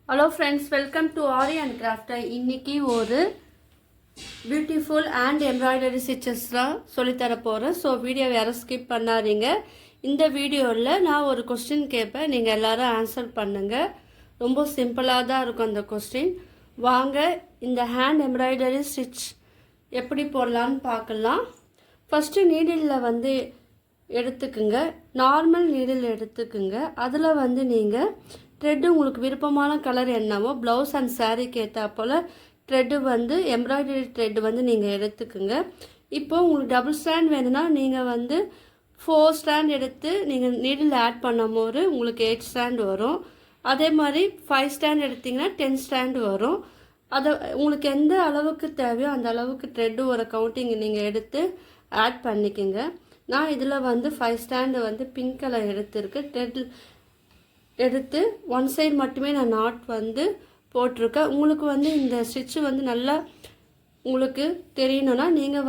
Hello friends, welcome to aari and craft. இன்னைக்கு ஒரு beautiful and embroidery ஸ்டிச்சஸ்லாம் சொல்லித்தர போகிறேன். ஸோ வீடியோவை யாரும் ஸ்கிப் பண்ணாதீங்க. இந்த வீடியோவில் நான் ஒரு கொஸ்டின் கேட்பேன், நீங்கள் எல்லோரும் ஆன்சர் பண்ணுங்கள். ரொம்ப சிம்பிளாக தான் இருக்கும் அந்த கொஸ்டின். வாங்க இந்த ஹேண்ட் எம்ப்ராய்டரி ஸ்டிச் எப்படி போடலான்னு பார்க்கலாம். ஃபஸ்ட்டு நீடிலில் எடுத்துக்குங்க, நார்மல் நீடில் எடுத்துக்குங்க. அதில் நீங்கள் த்ரெட்டு உங்களுக்கு விருப்பமான கலர் என்னவோ ப்ளவுஸ் அண்ட் சாரீக்கு ஏற்றா போல் த்ரெட்டு எம்ப்ராய்டரி த்ரெட்டு நீங்கள் எடுத்துக்குங்க. இப்போது உங்களுக்கு டபுள் ஸ்டாண்ட் வேணும்னா நீங்கள் 4 ஸ்டாண்ட் எடுத்து நீங்கள் நீடில் ஆட் பண்ணும் போது உங்களுக்கு 8 ஸ்டாண்ட் வரும். அதே மாதிரி 5 ஸ்டாண்ட் எடுத்திங்கன்னா 10 ஸ்டாண்ட் வரும். அதை உங்களுக்கு எந்த அளவுக்கு தேவையோ அந்த அளவுக்கு த்ரெட்டு ஒரு கவுண்டிங் நீங்கள் எடுத்து ஆட் பண்ணிக்கோங்க. நான் இதில் 5 ஸ்டாண்டு பிங்க் கலர் எடுத்துருக்கு. த்ரெட் எடுத்து ஒன் சைடு மட்டுமே நான் நாட் போட்டிருக்கேன். உங்களுக்கு இந்த ஸ்டிச்சு நல்லா உங்களுக்கு தெரியணும்னா நீங்கள்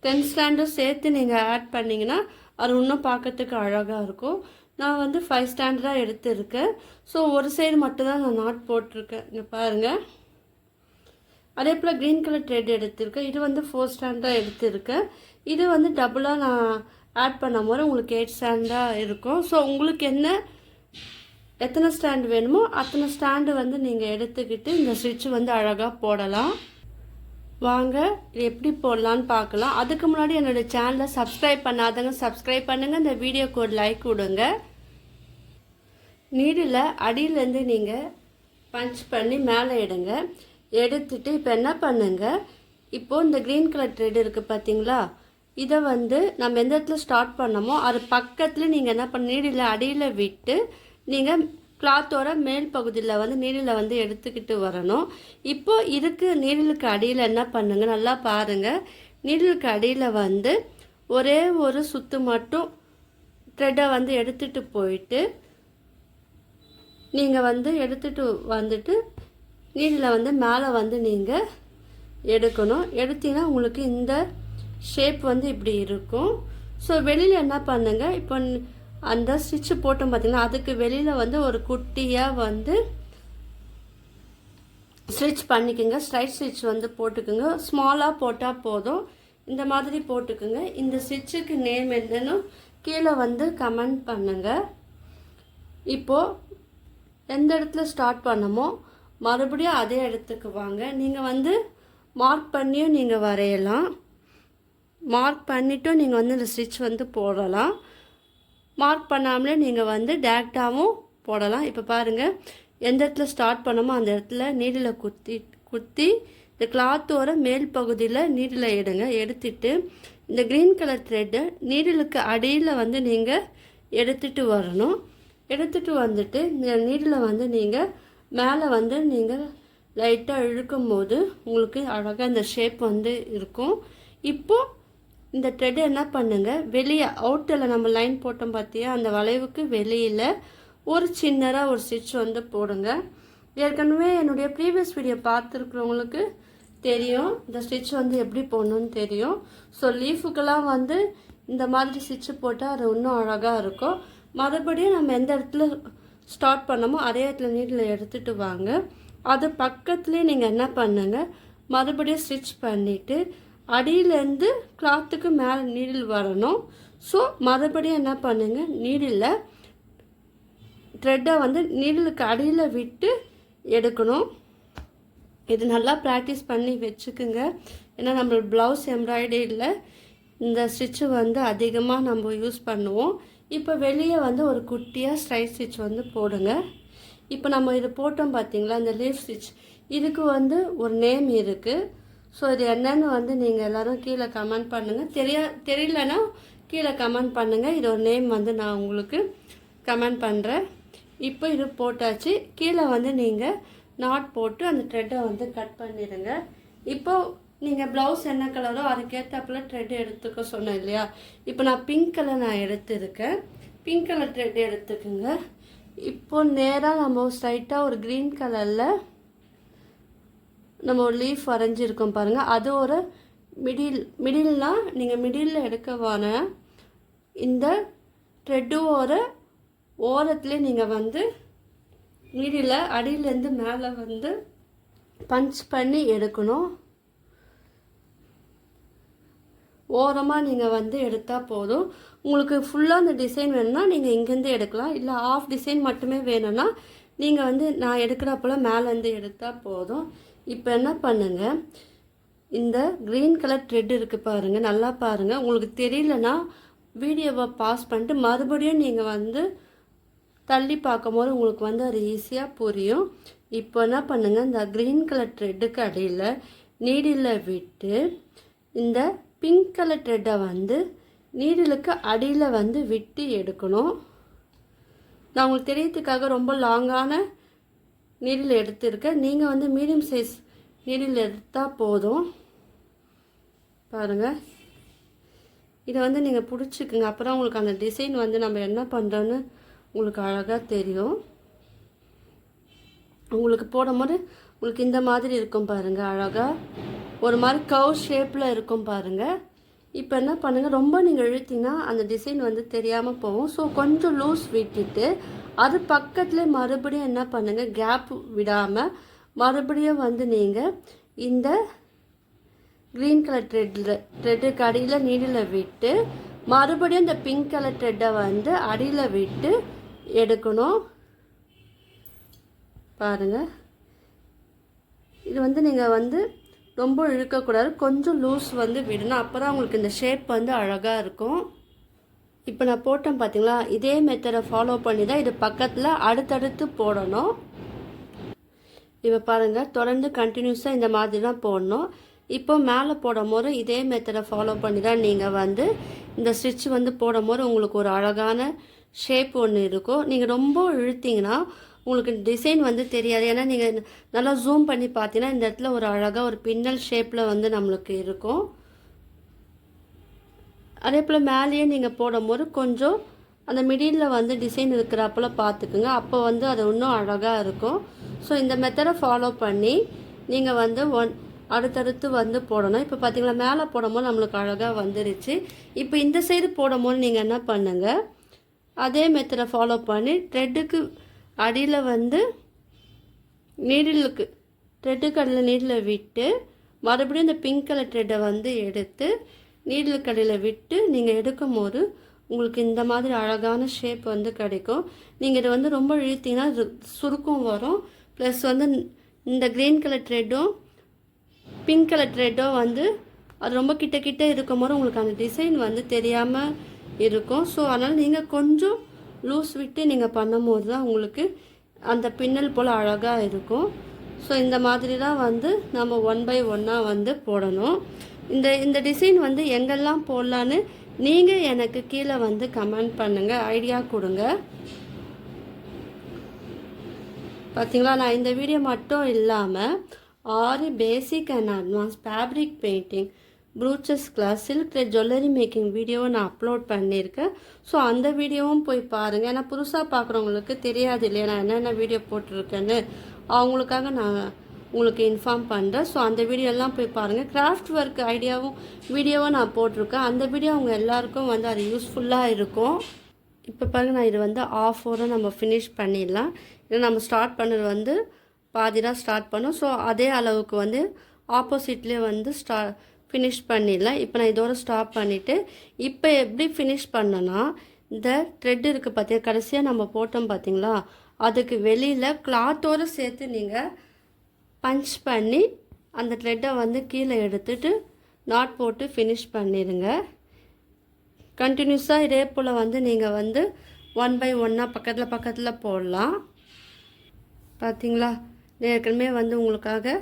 10 ஸ்டாண்டும் சேர்த்து நீங்கள் ஆட் பண்ணிங்கன்னா அது இன்னும் பார்க்கறதுக்கு அழகாக இருக்கும். நான் 5 ஸ்டாண்டு தான் எடுத்துருக்கேன். ஸோ ஒரு சைடு மட்டும்தான் நான் நாட் போட்டிருக்கேன். இங்கே பாருங்கள். அதே போல் க்ரீன் கலர் த்ரெட் எடுத்திருக்கேன். இது 4 ஸ்டாண்ட் தான் எடுத்திருக்கேன். இது டபுளாக நான் ஆட் பண்ணும் போது உங்களுக்கு 8 ஸ்டாண்டாக இருக்கும். ஸோ உங்களுக்கு எத்தனை ஸ்டாண்டு வேணுமோ அத்தனை ஸ்டாண்டு நீங்கள் எடுத்துக்கிட்டு இந்த ஸ்டிச்சு அழகாக போடலாம். வாங்க இது எப்படி போடலான்னு பார்க்கலாம். அதுக்கு முன்னாடி என்னோடய சேனலை சப்ஸ்கிரைப் பண்ணாதவங்க சப்ஸ்கிரைப் பண்ணுங்கள். இந்த வீடியோக்கு ஒரு லைக் கொடுங்க. நீடில் அடியிலேருந்து நீங்கள் பஞ்ச் பண்ணி மேலே எடுங்க. எடுத்துட்டு இப்போ என்ன பண்ணுங்கள், இப்போது இந்த க்ரீன் கலர் த்ரெட் இருக்குது பார்த்தீங்களா, இதை நம்ம எந்த இடத்துல ஸ்டார்ட் பண்ணமோ அது பக்கத்தில் நீங்கள் என்ன பண்ண நீடில் அடியில் விட்டு நீங்கள் கிளாத்தோட மேல் பகுதியில் நீடில் எடுத்துக்கிட்டு வரணும். இப்போது இதுக்கு நீடிலுக்கு அடியில் என்ன பண்ணுங்க, நல்லா பாருங்கள். நீடிலுக்கு அடியில் ஒரே ஒரு சுற்று மட்டும் த்ரெட்டை எடுத்துகிட்டு போயிட்டு நீங்கள் எடுத்துகிட்டு வந்துட்டு நீடில் மேலே நீங்கள் எடுக்கணும். எடுத்தீங்கன்னா உங்களுக்கு இந்த ஷேப் இப்படி இருக்கும். ஸோ வெளியில் என்ன பண்ணுங்கள், இப்போ அந்த ஸ்டிச்சு போட்டோம் பார்த்தீங்கன்னா அதுக்கு வெளியில் ஒரு குட்டியாக ஸ்டிச் பண்ணிக்கோங்க. ஸ்ட்ரைட் ஸ்டிச் போட்டுக்குங்க. ஸ்மாலாக போட்டால் போதும். இந்த மாதிரி போட்டுக்குங்க. இந்த ஸ்டிச்சுக்கு நேம் என்னன்னு கீழே கமெண்ட் பண்ணுங்கள். இப்போது எந்த இடத்துல ஸ்டார்ட் பண்ணமோ மறுபடியும் அதே இடத்துக்கு வாங்க. நீங்கள் மார்க் பண்ணியும் நீங்கள் வரையலாம். மார்க் பண்ணிவிட்டும் நீங்கள் இந்த ஸ்டிச் போடலாம். மார்க் பண்ணாமலே நீங்கள் டேரெக்டாகவும் போடலாம். இப்போ பாருங்கள், எந்த இடத்துல ஸ்டார்ட் பண்ணமோ அந்த இடத்துல நீடில் குத்தி இந்த கிளாத்தோட மேல் பகுதியில் நீடில் எடுங்க. எடுத்துட்டு இந்த க்ரீன் கலர் த்ரெட்டை நீடிலுக்கு அடியில் நீங்கள் எடுத்துகிட்டு வரணும். எடுத்துகிட்டு வந்துட்டு இந்த நீடில் நீங்கள் மேலே நீங்கள் லைட்டாக இழுக்கும் போது உங்களுக்கு அழகாக இந்த ஷேப் இருக்கும். இப்போது இந்த த்ரெட் என்ன பண்ணுங்கள், வெளியே அவுட்டில் நம்ம லைன் போட்டோம் பார்த்தியா, அந்த வளைவுக்கு வெளியில் ஒரு சின்னதாக ஒரு ஸ்டிச் போடுங்க. ஏற்கனவே என்னுடைய ப்ரீவியஸ் வீடியோ பார்த்துருக்குறவங்களுக்கு தெரியும் இந்த ஸ்டிச் எப்படி போடணுன்னு தெரியும். ஸோ லீஃபுக்கெல்லாம் இந்த மாதிரி ஸ்டிச்சு போட்டால் அது இன்னும் அழகாக இருக்கும். மறுபடியும் நம்ம எந்த இடத்துல ஸ்டார்ட் பண்ணமோ அதே இடத்துல நீடில் எடுத்துகிட்டு வாங்க. அது பக்கத்துலேயே நீங்கள் என்ன பண்ணுங்கள், மறுபடியும் ஸ்டிச் பண்ணிவிட்டு அடியிலேருந்து கிளாத்துக்கு மேலே நீடில் வரணும். ஸோ மறுபடியும் என்ன பண்ணுங்கள், நீடில் த்ரெட்டை நீடிலுக்கு அடியில் விட்டு எடுக்கணும். இது நல்லா ப்ராக்டிஸ் பண்ணி வச்சுக்குங்க. ஏன்னா நம்ம ப்ளவுஸ் எம்ப்ராய்டரியில் இந்த ஸ்டிச்சு அதிகமாக நம்ம யூஸ் பண்ணுவோம். இப்போ வெளியே ஒரு குட்டியாக ஸ்ட்ரைட் ஸ்டிச் போடுங்க. இப்போ நம்ம இது போட்டோம் பார்த்தீங்களா, இந்த லீஃப் ஸ்டிச், இதுக்கு ஒரு நேம் இருக்குது. ஸோ இது என்னன்னு நீங்கள் எல்லோரும் கீழே கமெண்ட் பண்ணுங்கள். தெரியலன்னா கீழே கமெண்ட் பண்ணுங்கள். இது ஒரு நேம் நான் உங்களுக்கு கமெண்ட் பண்ணுறேன். இப்போ இது போட்டாச்சு. கீழே நீங்கள் நாட் போட்டு அந்த த்ரெட்டை கட் பண்ணிடுங்க. இப்போது நீங்கள் ப்ளவுஸ் என்ன கலரோ அதுக்கேற்றப்பில் த்ரெட் எடுத்துக்க சொன்னேன் இல்லையா. இப்போ நான் பிங்க் கலர் நான் எடுத்துருக்கேன். பிங்க் கலர் த்ரெட் எடுத்துக்குங்க. இப்போது நேராக நம்ம ஸ்ட்ரைட்டாக ஒரு க்ரீன் கலரில் நம்ம ஒரு லீஃப் வரைஞ்சிருக்கோம் பாருங்கள். அது ஒரு மிடில்னால் நீங்கள் மிடிலில் எடுக்கவான இந்த த்ரெட்டு ஓரத்துலேயே நீங்கள் நீடில் அடியிலேருந்து மேலே வந்து பஞ்ச் பண்ணி எடுக்கணும். ஓரமாக நீங்கள் வந்து எடுத்தால் போதும். உங்களுக்கு ஃபுல்லாக அந்த டிசைன் வேணும்னா நீங்கள் இங்கேருந்து எடுக்கலாம். இல்லை ஆஃப் டிசைன் மட்டுமே வேணும்னா நீங்கள் வந்து நான் எடுக்கிறப்பல மேலேருந்து எடுத்தால் போதும். இப்போ என்ன பண்ணுங்கள், இந்த க்ரீன் கலர் த்ரெட் இருக்குது பாருங்கள், நல்லா பாருங்கள். உங்களுக்கு தெரியலனா வீடியோவை பாஸ் பண்ணிட்டு மறுபடியும் நீங்கள் வந்து தள்ளி பார்க்கும்போது உங்களுக்கு வந்து அது ஈஸியாக புரியும். இப்போ என்ன பண்ணுங்கள், இந்த க்ரீன் கலர் த்ரெட்டுக்கு அடியில் நீடில் விட்டு இந்த பிங்க் கலர் த்ரெட்டை வந்து நீடிலுக்கு அடியில் வந்து விட்டு எடுக்கணும். நான் உங்களுக்கு தெரியறதுக்காக ரொம்ப லாங்கான நீடில் எடுத்துருக்கேன். நீங்கள் வந்து மீடியம் சைஸ் நீடில் எடுத்தால் போதும். பாருங்கள், இதை வந்து நீங்கள் பிடிச்சிக்குங்க. அப்புறம் உங்களுக்கு அந்த டிசைன் வந்து நம்ம என்ன பண்ணுறோன்னு உங்களுக்கு அழகாக தெரியும். உங்களுக்கு போடும்போது உங்களுக்கு இந்த மாதிரி இருக்கும் பாருங்கள், அழகாக ஒரு மாதிரி கவ் ஷேப்பில் இருக்கும் பாருங்கள். இப்போ என்ன பண்ணுங்கள், ரொம்ப நீங்கள் இழுத்திங்கன்னா அந்த டிசைன் வந்து தெரியாமல் போகும். ஸோ கொஞ்சம் லூஸ் விட்டுட்டு அது பக்கத்தில் மறுபடியும் என்ன பண்ணுங்கள், கேப் விடாமல் மறுபடியும் வந்து நீங்கள் இந்த க்ரீன் கலர் த்ரெட்டுக்கு அடியில் நீடில் விட்டு மறுபடியும் இந்த பிங்க் கலர் த்ரெட்டை வந்து அடியில் விட்டு எடுக்கணும். பாருங்கள், இது வந்து நீங்கள் வந்து ரொம்ப இழுக்கக்கூடாது, கொஞ்சம் லூஸ் வந்து விடணும். அப்போ தான் உங்களுக்கு இந்த ஷேப் வந்து அழகாக இருக்கும். இப்போ நான் போட்டேன் பார்த்தீங்களா, இதே மெத்தடை ஃபாலோ பண்ணி தான் இது பக்கத்தில் அடுத்தடுத்து போடணும். இப்போ பாருங்கள், தொடர்ந்து கண்டினியூஸாக இந்த மாதிரி தான் போடணும். இப்போ மேலே போடும் போது இதே மெத்தடை ஃபாலோ பண்ணி தான் நீங்கள் வந்து இந்த ஸ்டிச் வந்து போடும் போது உங்களுக்கு ஒரு அழகான ஷேப் ஒன்று இருக்கும். நீங்கள் ரொம்ப இழுத்திங்கன்னா உங்களுக்கு டிசைன் வந்து தெரியாது. ஏன்னா நீங்கள் நல்லா ஜூம் பண்ணி பார்த்தீங்கன்னா இந்த இடத்துல ஒரு அழகாக ஒரு பின்னல் ஷேப்பில் வந்து நம்மளுக்கு இருக்கும். அதே போல் மேலேயே நீங்கள் போடும்போது கொஞ்சம் அந்த மிடில் வந்து டிசைன் இருக்கிறப்பல பார்த்துக்குங்க. அப்போ வந்து அது இன்னும் அழகாக இருக்கும். ஸோ இந்த மெத்தடை ஃபாலோ பண்ணி நீங்கள் வந்து அடுத்தடுத்து வந்து போடணும். இப்போ பார்த்தீங்களா, மேலே போடும்போது நம்மளுக்கு அழகாக வந்துருச்சு. இப்போ இந்த சைடு போடும்போது நீங்கள் என்ன பண்ணுங்கள், அதே மெத்தடை ஃபாலோ பண்ணி த்ரெட்டுக்கு அடியில் வந்து த்ரெட்டுக்கு அடியில் நீடில் விட்டு மறுபடியும் இந்த பிங்க் கலர் த்ரெட்டை வந்து எடுத்து நீடிலுக்கு அடியில் விட்டு நீங்கள் எடுக்கும் போது உங்களுக்கு இந்த மாதிரி அழகான ஷேப் வந்து கிடைக்கும். நீங்கள் இதை வந்து ரொம்ப இழுத்திங்கன்னா சுருக்கம் வரும். ப்ளஸ் வந்து இந்த க்ரீன் கலர் த்ரெட்டும் பிங்க் கலர் த்ரெட்டும் வந்து அது ரொம்ப கிட்ட இருக்கும் போது உங்களுக்கு அந்த டிசைன் வந்து தெரியாமல் இருக்கும். ஸோ அதனால் நீங்கள் கொஞ்சம் லூஸ் விட்டு நீங்கள் பண்ணும்போது தான் உங்களுக்கு அந்த பின்னல் போல் அழகாக இருக்கும். ஸோ இந்த மாதிரி தான் வந்து நம்ம 1 by 1 வந்து போடணும். இந்த டிசைன் வந்து எங்கெல்லாம் போடலான்னு நீங்கள் எனக்கு கீழே வந்து கமெண்ட் பண்ணுங்கள், ஐடியா கொடுங்க. பார்த்தீங்களா, நான் இந்த வீடியோ மட்டும் இல்லாமல் 6 basic and advance fabric painting brushes class silk thread jewellery making வீடியோவை நான் அப்லோட் பண்ணியிருக்கேன். ஸோ அந்த வீடியோவும் போய் பாருங்கள். ஏன்னா புதுசாக பார்க்குறவங்களுக்கு தெரியாது இல்லையா நான் என்னென்ன வீடியோ போட்டிருக்கேன்னு, அவங்களுக்காக நான் உங்களுக்கு இன்ஃபார்ம் பண்ணுறேன். ஸோ அந்த வீடியோலாம் போய் பாருங்கள். கிராஃப்ட் ஒர்க் ஐடியாவும் வீடியோவும் நான் போட்டிருக்கேன். அந்த வீடியோ அவங்க எல்லாருக்கும் வந்து அது யூஸ்ஃபுல்லாக இருக்கும். இப்போ பாருங்கள், நான் இது வந்து ஆஃப் ஓவராக நம்ம ஃபினிஷ் பண்ணிடலாம். இல்லை நம்ம ஸ்டார்ட் பண்ணது வந்து பாதிதான் ஸ்டார்ட் பண்ணோம். ஸோ அதே அளவுக்கு வந்து ஆப்போசிட்லேயே வந்து ஃபினிஷ் பண்ணிடலாம். இப்போ நான் இதோட ஸ்டாப் பண்ணிவிட்டு இப்போ எப்படி ஃபினிஷ் பண்ணேன்னா, இந்த த்ரெட் இருக்குது பார்த்தியா, கடைசியாக நம்ம போட்டோம் பார்த்திங்களா, அதுக்கு வெளியில் கிளாத்தோடு சேர்த்து நீங்கள் பஞ்ச் பண்ணி அந்த த்ரெட்டை வந்து கீழே எடுத்துட்டு நாட் போட்டு ஃபினிஷ் பண்ணிடுங்க. கண்டினியூஸாக இதே போல் வந்து நீங்கள் வந்து 1 by 1 பக்கத்தில் போடலாம். பார்த்தீங்களா, ஏற்கனவே வந்து உங்களுக்காக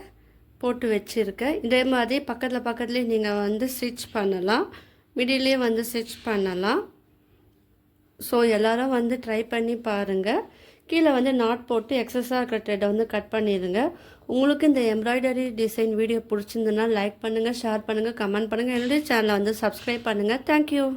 போட்டு வச்சுருக்கேன். இதே மாதிரி பக்கத்துலேயே நீங்கள் வந்து ஸ்டிச் பண்ணலாம், மிடிலே வந்து ஸ்டிச் பண்ணலாம். ஸோ எல்லோரும் வந்து ட்ரை பண்ணி பாருங்கள். கீழே வந்து நாட் போட்டு எக்ஸஸாக இருக்கிற த்ரெட்டை வந்து கட் பண்ணிடுங்க. உங்களுக்கு இந்த எம்ப்ராய்டரி டிசைன் வீடியோ பிடிச்சிருந்ததுன்னா லைக் பண்ணுங்கள், ஷேர் பண்ணுங்கள், கமெண்ட் பண்ணுங்கள். என்னுடைய சேனலை வந்து சப்ஸ்கிரைப் பண்ணுங்கள். தேங்க்யூ.